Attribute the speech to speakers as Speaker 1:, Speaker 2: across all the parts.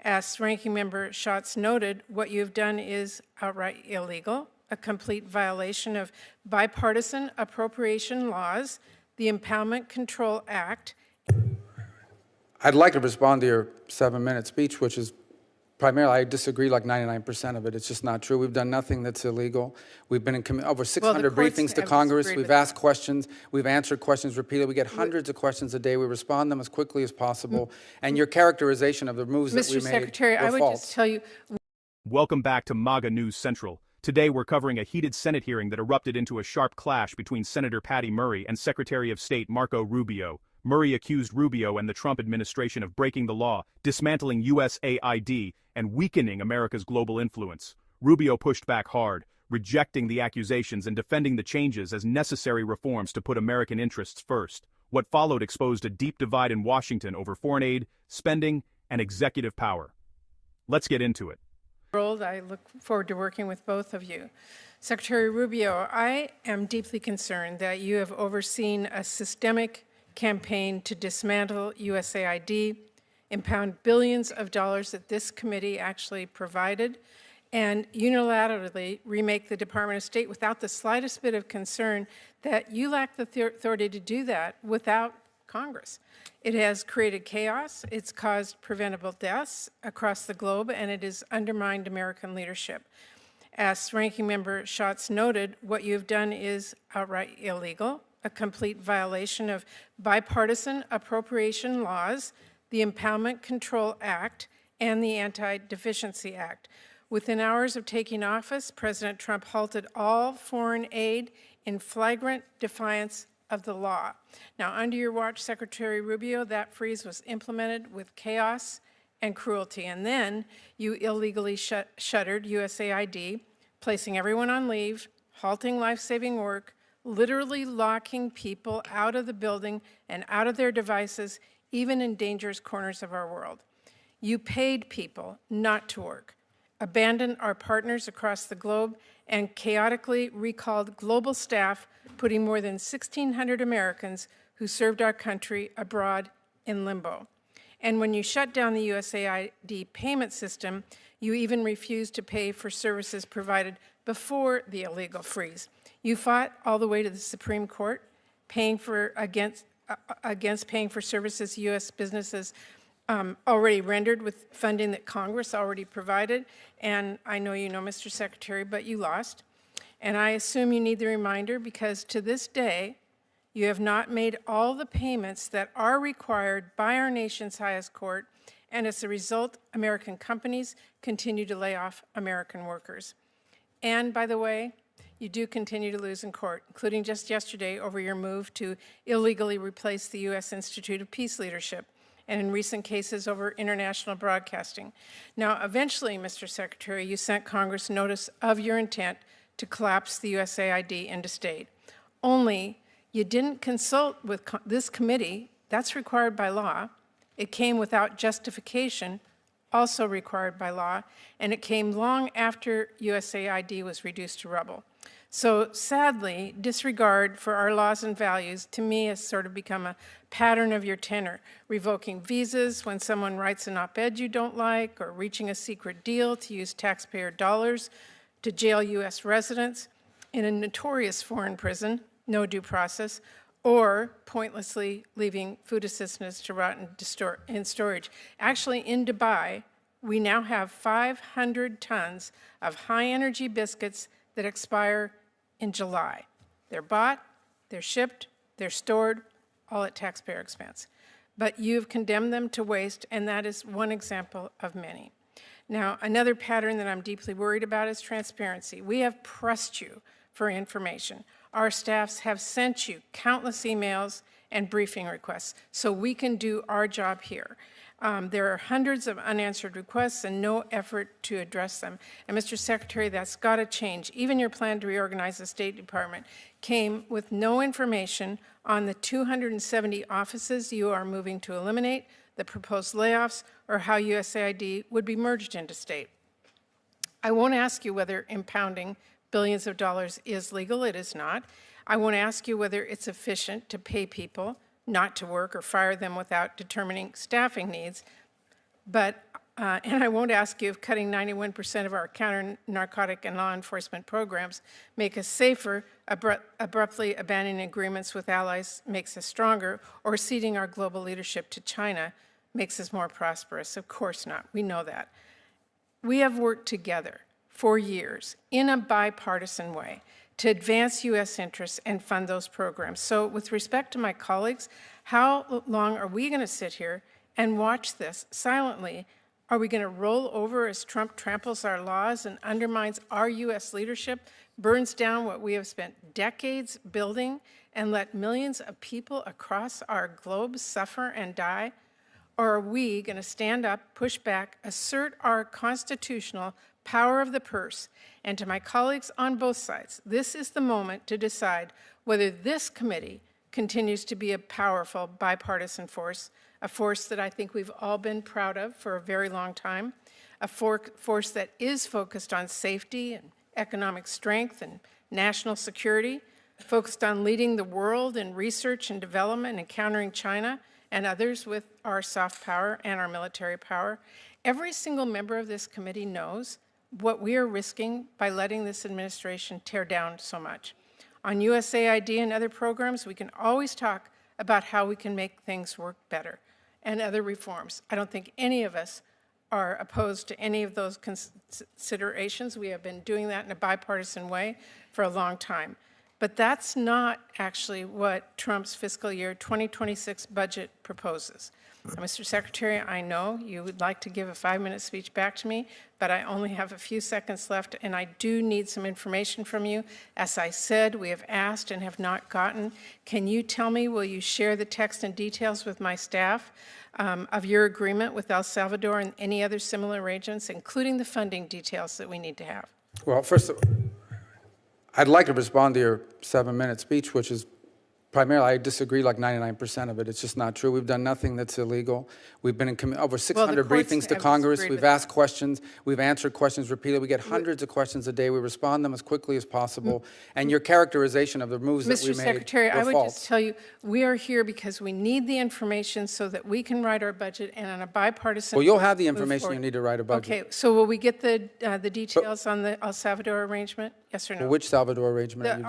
Speaker 1: As Ranking Member Schatz noted, what you have done is outright illegal, a complete violation of bipartisan appropriation laws, the Impoundment Control Act.
Speaker 2: I'd like to respond to your 7-minute speech, which is primarily, I disagree like 99% of it. It's just not true. We've done nothing that's illegal. We've been in over 600 briefings to Congress. We've asked questions. We've answered questions repeatedly. We get hundreds of questions a day. We respond them as quickly as possible. And your characterization of the moves that we made
Speaker 1: Mr. Secretary, I would just tell you.
Speaker 3: Welcome back to MAGA News Central. Today we're covering a heated Senate hearing that erupted into a sharp clash between Senator Patty Murray and Secretary of State Marco Rubio. Murray accused Rubio and the Trump administration of breaking the law, dismantling USAID, and weakening America's global influence. Rubio pushed back hard, rejecting the accusations and defending the changes as necessary reforms to put American interests first. What followed exposed a deep divide in Washington over foreign aid, spending, and executive power. Let's get into it.
Speaker 1: I look forward to working with both of you. Secretary Rubio, I am deeply concerned that you have overseen a systemic campaign to dismantle USAID, impound billions of dollars that this committee actually provided, and unilaterally remake the Department of State without the slightest bit of concern that you lack the authority to do that without Congress. It has created chaos, it's caused preventable deaths across the globe, and it has undermined American leadership. As Ranking Member Schatz noted, what you've done is outright illegal, a complete violation of bipartisan appropriation laws, the Impoundment Control Act, and the Anti-Deficiency Act. Within hours of taking office, President Trump halted all foreign aid in flagrant defiance of the law. Now, under your watch, Secretary Rubio, that freeze was implemented with chaos and cruelty. And then you illegally shuttered USAID, placing everyone on leave, halting life-saving work, literally locking people out of the building and out of their devices, even in dangerous corners of our world. You paid people not to work, abandoned our partners across the globe, and chaotically recalled global staff, putting more than 1,600 Americans who served our country abroad in limbo. And when you shut down the USAID payment system, you even refused to pay for services provided before the illegal freeze. You fought all the way to the Supreme Court, against paying for services U.S. businesses already rendered with funding that Congress already provided. And I know you know, Mr. Secretary, but you lost. And I assume you need the reminder because to this day, you have not made all the payments that are required by our nation's highest court. And as a result, American companies continue to lay off American workers. And by the way, you do continue to lose in court, including just yesterday over your move to illegally replace the U.S. Institute of Peace Leadership, and in recent cases over international broadcasting. Now, eventually, Mr. Secretary, you sent Congress notice of your intent to collapse the USAID into state. Only you didn't consult with this committee. That's required by law. It came without justification, also required by law, and it came long after USAID was reduced to rubble. So sadly, disregard for our laws and values, to me, has sort of become a pattern of your tenor, revoking visas when someone writes an op-ed you don't like, or reaching a secret deal to use taxpayer dollars to jail U.S. residents in a notorious foreign prison, no due process, or pointlessly leaving food assistance to rot in storage. Actually, in Dubai, we now have 500 tons of high-energy biscuits that expire in July. They're bought, they're shipped, they're stored, all at taxpayer expense. But you've condemned them to waste, and that is one example of many. Now, another pattern that I'm deeply worried about is transparency. We have pressed you for information. Our staffs have sent you countless emails and briefing requests so we can do our job here. There are hundreds of unanswered requests and no effort to address them. And Mr. Secretary, that's got to change. Even your plan to reorganize the State Department came with no information on the 270 offices you are moving to eliminate, the proposed layoffs, or how USAID would be merged into state. I won't ask you whether impounding billions of dollars is legal. It is not. I won't ask you whether it's efficient to pay people not to work or fire them without determining staffing needs. But and I won't ask you if cutting 91% of our counter-narcotic and law enforcement programs make us safer, abruptly abandoning agreements with allies makes us stronger, or ceding our global leadership to China makes us more prosperous. Of course not. We know that. We have worked together for years in a bipartisan way to advance U.S. interests and fund those programs. So with respect to my colleagues, how long are we going to sit here and watch this silently? Are we going to roll over as Trump tramples our laws and undermines our U.S. leadership, burns down what we have spent decades building, and let millions of people across our globe suffer and die? Or are we going to stand up, push back, assert our constitutional power of the purse? And to my colleagues on both sides, this is the moment to decide whether this committee continues to be a powerful bipartisan force, a force that I think we've all been proud of for a very long time, a force that is focused on safety and economic strength and national security, focused on leading the world in research and development and countering China and others with our soft power and our military power. Every single member of this committee knows what we are risking by letting this administration tear down so much. On USAID and other programs, we can always talk about how we can make things work better and other reforms. I don't think any of us are opposed to any of those considerations. We have been doing that in a bipartisan way for a long time. But that's not actually what Trump's fiscal year 2026 budget proposes. Now, Mr. Secretary, I know you would like to give a 5-minute speech back to me, but I only have a few seconds left, and I do need some information from you. As I said, we have asked and have not gotten. Can you tell me, will you share the text and details with my staff of your agreement with El Salvador and any other similar arrangements, including the funding details that we need to have?
Speaker 2: Well, first, I'd like to respond to your 7-minute speech, which is primarily, I disagree like 99% of it. It's just not true. We've done nothing that's illegal. We've been in over 600 briefings to Congress. We've asked questions. We've answered questions repeatedly. We get hundreds of questions a day. We respond them as quickly as possible. And your characterization of the moves that we made
Speaker 1: Mr. Secretary, I would
Speaker 2: false.
Speaker 1: just tell you, we are here because we need the information so that we can write our budget and on a bipartisan.
Speaker 2: Well, you'll have the information you need to write a budget.
Speaker 1: Okay, so will we get the details on the El Salvador arrangement? Yes or no?
Speaker 2: Well, which Salvador arrangement?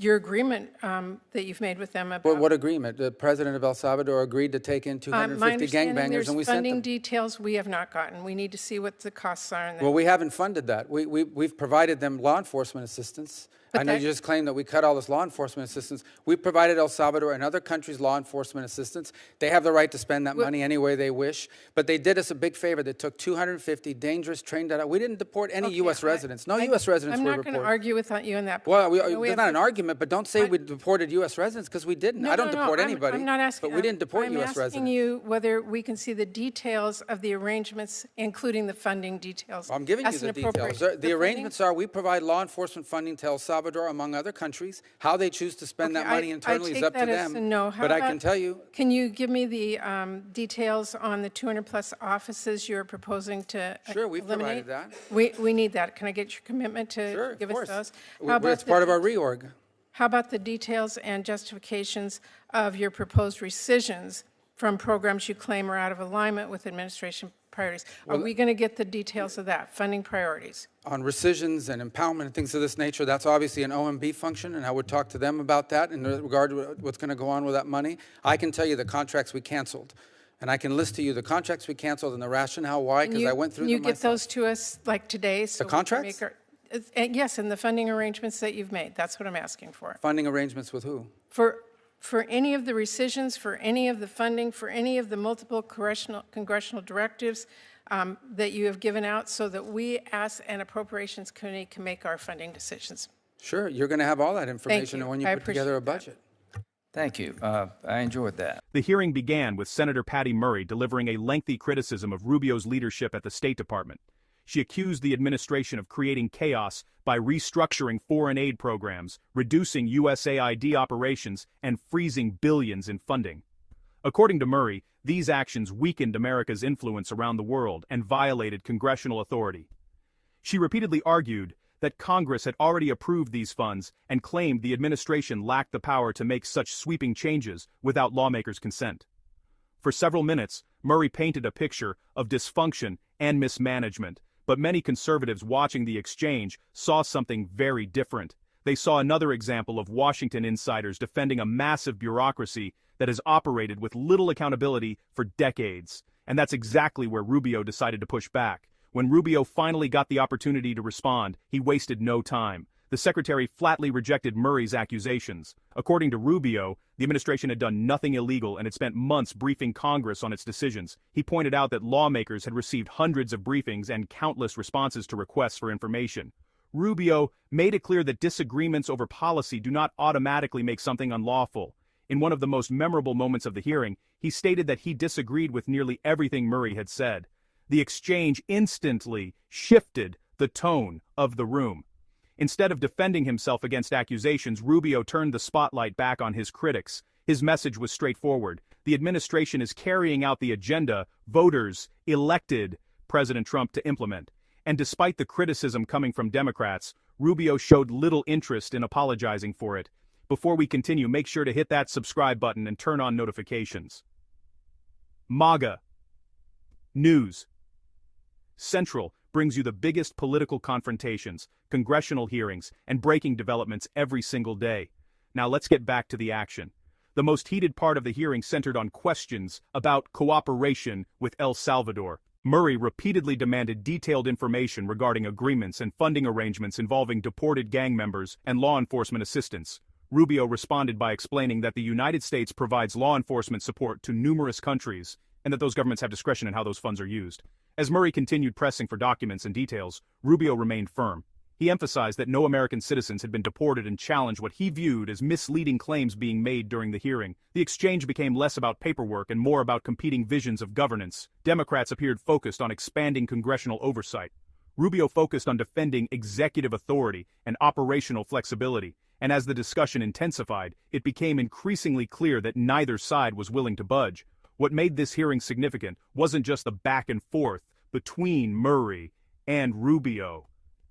Speaker 1: Your agreement that you've made with them about.
Speaker 2: Well, what agreement? The president of El Salvador agreed to take in 250 gangbangers, and we sent them.
Speaker 1: Funding details we have not gotten. We need to see what the costs are.
Speaker 2: Well, we haven't funded that. We've provided them law enforcement assistance. I know you just claimed that we cut all this law enforcement assistance. We've provided El Salvador and other countries law enforcement assistance. They have the right to spend that money any way they wish. But they did us a big favor. They took 250 dangerous, trained out. We didn't deport any U.S. residents. No U.S. residents were reported.
Speaker 1: I'm not going to argue with you on that.
Speaker 2: Well, there's not an argument, but don't say we deported U.S. residents because we didn't. I don't deport anybody.
Speaker 1: I'm not asking.
Speaker 2: But we didn't deport U.S. residents.
Speaker 1: I'm asking you whether we can see the details of the arrangements, including the funding details.
Speaker 2: Well, I'm giving you the details. The arrangements are we provide law enforcement funding to El Salvador, among other countries. How they choose to spend that money internally is up to them.
Speaker 1: No.
Speaker 2: But I can tell you.
Speaker 1: Can you give me the details on the 200-plus offices you're proposing to
Speaker 2: Sure, we've
Speaker 1: eliminate?
Speaker 2: provided that.
Speaker 1: We need that. Can I get your commitment to give us those?
Speaker 2: It's part of our reorg.
Speaker 1: How about the details and justifications of your proposed rescissions from programs you claim are out of alignment with administration priorities? Are we going to get the details of that, funding priorities?
Speaker 2: On rescissions and impoundment and things of this nature, that's obviously an OMB function, and I would talk to them about that in regard to what's going to go on with that money. I can tell you the contracts we canceled, and I can list to you the contracts we canceled and the rationale why, because I went through them myself.
Speaker 1: Can you get those to us, like today? So
Speaker 2: the contracts?
Speaker 1: Yes, and the funding arrangements that you've made. That's what I'm asking for.
Speaker 2: Funding arrangements with who?
Speaker 1: For any of the rescissions, for any of the funding, for any of the multiple congressional directives that you have given out so that we as an appropriations committee can make our funding decisions.
Speaker 2: Sure, you're going to have all that information when you put together a budget.
Speaker 4: Thank you. I enjoyed that.
Speaker 3: The hearing began with Senator Patty Murray delivering a lengthy criticism of Rubio's leadership at the State Department. She accused the administration of creating chaos by restructuring foreign aid programs, reducing USAID operations, and freezing billions in funding. According to Murray, these actions weakened America's influence around the world and violated congressional authority. She repeatedly argued that Congress had already approved these funds and claimed the administration lacked the power to make such sweeping changes without lawmakers' consent. For several minutes, Murray painted a picture of dysfunction and mismanagement. But many conservatives watching the exchange saw something very different. They saw another example of Washington insiders defending a massive bureaucracy that has operated with little accountability for decades. And that's exactly where Rubio decided to push back. When Rubio finally got the opportunity to respond, he wasted no time. The secretary flatly rejected Murray's accusations. According to Rubio, the administration had done nothing illegal and had spent months briefing Congress on its decisions. He pointed out that lawmakers had received hundreds of briefings and countless responses to requests for information. Rubio made it clear that disagreements over policy do not automatically make something unlawful. In one of the most memorable moments of the hearing, he stated that he disagreed with nearly everything Murray had said. The exchange instantly shifted the tone of the room. Instead of defending himself against accusations, Rubio turned the spotlight back on his critics. His message was straightforward. The administration is carrying out the agenda voters elected President Trump to implement. And despite the criticism coming from Democrats, Rubio showed little interest in apologizing for it. Before we continue, make sure to hit that subscribe button and turn on notifications. MAGA News Central brings you the biggest political confrontations, congressional hearings, and breaking developments every single day. Now let's get back to the action. The most heated part of the hearing centered on questions about cooperation with El Salvador. Murray repeatedly demanded detailed information regarding agreements and funding arrangements involving deported gang members and law enforcement assistance. Rubio responded by explaining that the United States provides law enforcement support to numerous countries and that those governments have discretion in how those funds are used. As Murray continued pressing for documents and details, Rubio remained firm. He emphasized that no American citizens had been deported and challenged what he viewed as misleading claims being made during the hearing. The exchange became less about paperwork and more about competing visions of governance. Democrats appeared focused on expanding congressional oversight. Rubio focused on defending executive authority and operational flexibility. And as the discussion intensified, it became increasingly clear that neither side was willing to budge. What made this hearing significant wasn't just the back and forth between Murray and Rubio.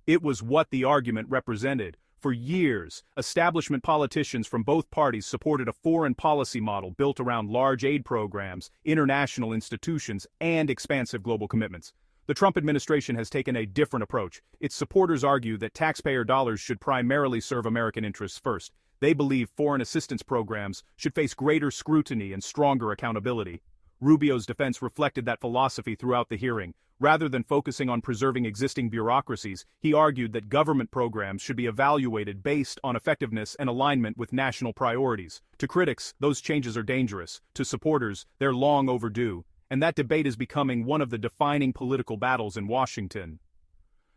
Speaker 3: It was what the argument represented. For years, establishment politicians from both parties supported a foreign policy model built around large aid programs, international institutions, and expansive global commitments. The Trump administration has taken a different approach. Its supporters argue that taxpayer dollars should primarily serve American interests first. They believe foreign assistance programs should face greater scrutiny and stronger accountability. Rubio's defense reflected that philosophy throughout the hearing. Rather than focusing on preserving existing bureaucracies, he argued that government programs should be evaluated based on effectiveness and alignment with national priorities. To critics, those changes are dangerous. To supporters, they're long overdue. And that debate is becoming one of the defining political battles in Washington.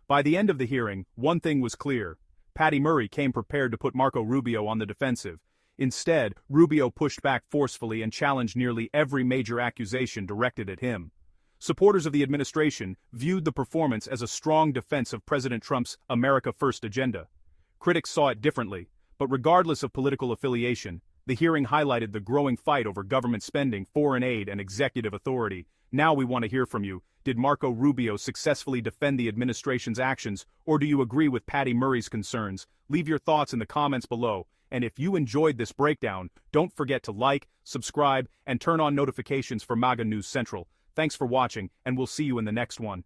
Speaker 3: By the end of the hearing, one thing was clear. Patty Murray came prepared to put Marco Rubio on the defensive. Instead, Rubio pushed back forcefully and challenged nearly every major accusation directed at him. Supporters of the administration viewed the performance as a strong defense of President Trump's America First agenda. Critics saw it differently, but regardless of political affiliation, the hearing highlighted the growing fight over government spending, foreign aid, and executive authority. Now we want to hear from you. Did Marco Rubio successfully defend the administration's actions, or do you agree with Patty Murray's concerns? Leave your thoughts in the comments below. And if you enjoyed this breakdown, don't forget to like, subscribe, and turn on notifications for MAGA News Central. Thanks for watching, and we'll see you in the next one.